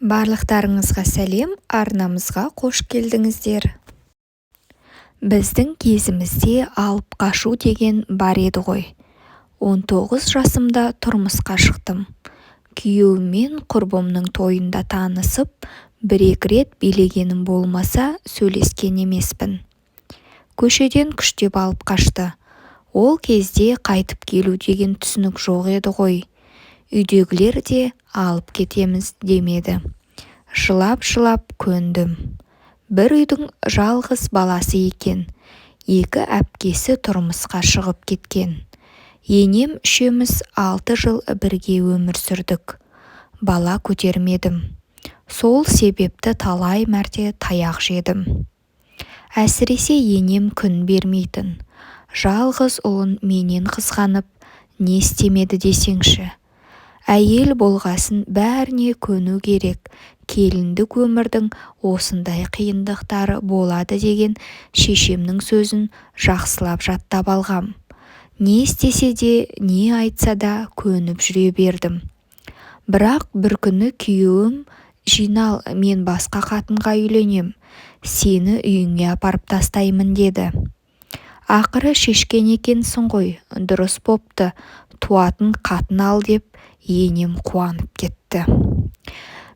Барлықтарыңызға сәлем, арнамызға қош келдіңіздер. Біздің кезімізде алып қашу деген бар еді ғой. 19 жасымда тұрмысқа шықтым. Күйеуіммен құрбымның тойында танысып, бір-екі рет билегенім болмаса сөйлескен емеспін. Көшеден күштеп алып қашты. Ол кезде қайтып келу деген түсінік жоқ еді ғой. Үйдегілер де алып кетеміз демеді. Жылап-жылап көндім. Бір үйдің жалғыз баласы екен. 2 әпкесі тұрмысқа шығып кеткен. Енем үшеуміз 6 жыл бірге өмір сүрдік. Бала көтермедім. Сол себепті талай мәрте таяқ жедім. Әсіресе енем күн бермейтін. Жалғыз ұлын менен қызғанып, не істемеді десеңші. Әйел болғасын бәріне көну керек, келіндік өмірдің осындай қиындықтары болады деген шешемнің сөзін жақсылап жаттап алғам. Не істесе де, не айтса да көніп жүре бердім. Бірақ бір күні күйеуім, жинал, мен басқа қатынға үйленем, сені үйіңе апарып тастаймын деді. Ақыры шешкен екенсің ғой, дұрыс бопты, туатын қатын ал деп енем қуанып кетті.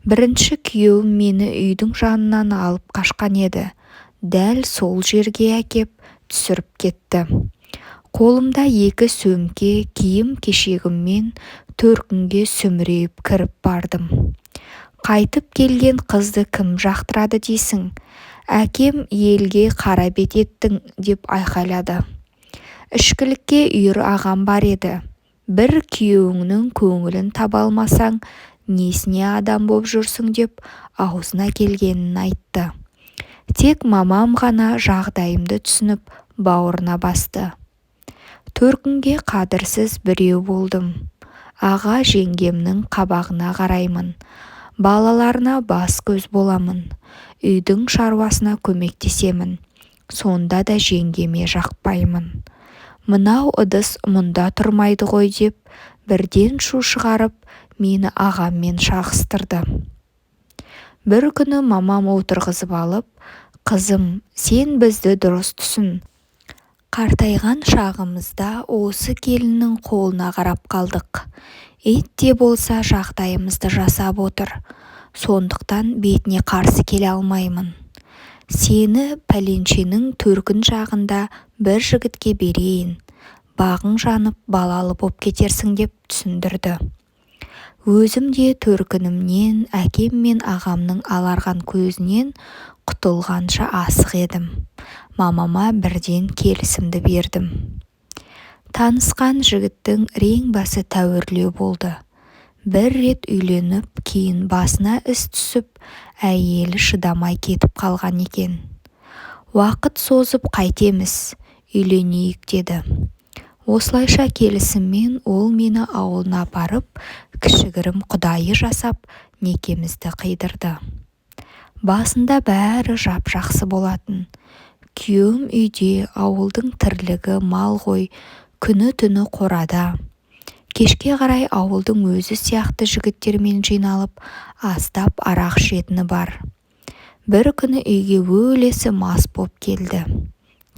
Бірінші күйеуім мені үйдің жанынан алып қашқан еді. Дәл сол жерге әкеп түсіріп кетті. Қолымда 2 сөмке киім-кешегіммен төркінге сүмірейіп кіріп бардым. Қайтып келген қызды кім жақтырады дейсің? Әкем елге қара бет еттің деп айқайлады. Ішкілікке үйір ағам бар еді. Бір күйеуіңнің көңілін таба алмасаң, несіне адам боп жүрсің деп аузына келгенін айтты. Тек мамам ғана жағдайымды түсініп бауырына басты. Төркінге қадірсіз біреу болдым. Аға жеңгемнің қабағына қараймын. Балаларына бас-көз боламын. Үйдің шаруасына көмектесемін. Сонда да жеңгеме жақпаймын. Мынау ыдыс мұнда тұрмайды ғой деп, бірден шу шығарып, мені ағаммен шағыстырды. Бір күні мамам отырғызып алып, қызым, сен бізді дұрыс түсін. Қартайған шағымызда осы келіннің қолына қарап қалдық. Ит те болса жағдайымызды жасап отыр. Сондықтан бетіне қарсы келе алмаймын. Сені пәленшенің төркін жағында бір жігітке берейін. Бағың жанып балалы боп кетерсің деп түсіндірді. Өзім де төркінімнен, әкем мен ағамның аларған көзінен құтылғанша асық едім. Мамама бірден келісімді бердім. Танысқан жігіттің рең басы тәуірлеу болды. Бір рет үйленіп, кейін басына іс түсіп, әйелі шыдамай кетіп қалған екен. Уақыт созып қайтеміз, үйленейік деді. Осылайша келісіммен ол мені ауылына апарып, кішігірім құдайы жасап, некемізді қидырды. Басында бәрі жап-жақсы болатын. Күйеуім үйде, ауылдың тірлігі мал ғой, күні-түні қорада. Кешке қарай ауылдың өзі сияқты жігіттермен жиналып, аздап арақ ішетіні бар. Бір күні үйге өлесі мас боп келді.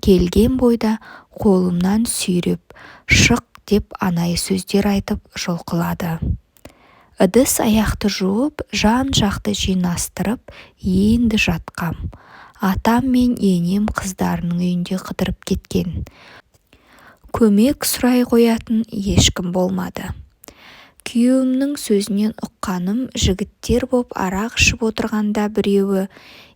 Келген бойда қолымнан сүйреп, шық деп анайы сөздер айтып жұлқылады. Ыдыс аяқты жуып, жан-жақты жинастырып, енді жатқам. Атам мен енем қыздарының үйінде қыдырып кеткен. Көмек сұрай қоятын ешкім болмады. Күйеуімнің сөзінен ұққаным, жігіттер боп арақ ішіп отырғанда біреуі,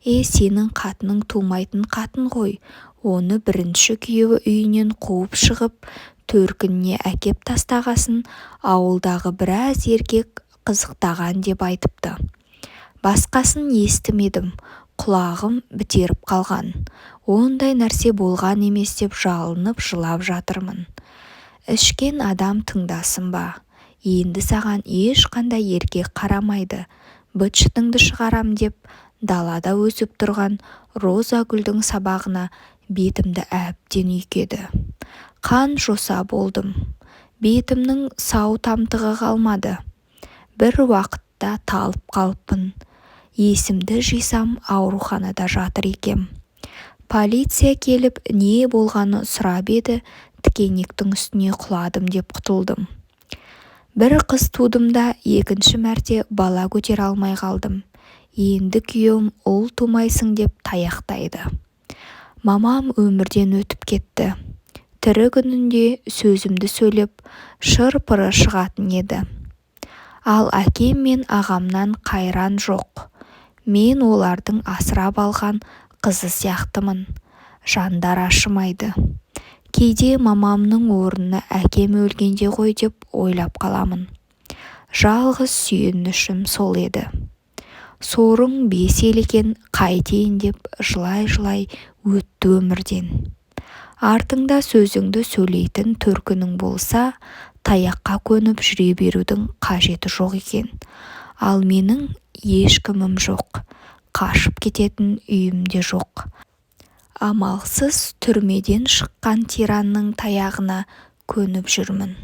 сенің қатының тумайтын қатын ғой, оны бірінші күйеуі үйінен қуып шығып, төркініне әкеп тастағасын, ауылдағы біраз еркек қызықтаған деп айтыпты. Басқасын естімедім, құлағым бітеріп қалған. Ондай нәрсе болған емес деп жалынып жылап жатырмын. Ішкен адам тыңдасын ба? Енді саған ешқандай еркек қарамайды. Быт-шытыңды шығарам деп, далада өсіп тұрған роза гүлдің сабағына бетімді әбден үйкеді. Қан жоса болдым. Бетімнің сау тамтығы қалмады. Бір уақытта талып қалыппын. есімді жисам ауруханада жатыр екем. Полиция келіп не болғаны сұрап еді, тікенектің үстіне құладым деп құтылдым. Бір қыз тудым да екінші мәрте бала көтере алмай қалдым. Енді күйеуім ұл тумайсың деп таяқтайды. Мамам өмірден өтіп кетті. Тірі күнінде сөзімді сөйлеп, шыр-пыры шығатын еді. Ал әкем мен ағамнан қайран жоқ. Мен олардың асырап алған қызы сияқтымын. Жандар ашымайды. Кейде мамамның орнына әкем өлгенде ғой деп ойлап қаламын. Жалғыз сүйенішім сол еді. Сорың 5 ел екен, қайтейін деп жылай-жылай өтті өмірден. Артыңда сөзіңді сөйлейтін төркінің болса, таяққа көніп жүре берудің қажеті жоқ екен. Ал менің ешкімім жоқ, қашып кететін үйім де жоқ. Амалсыз түрмеден шыққан тиранның таяғына көніп жүрмін.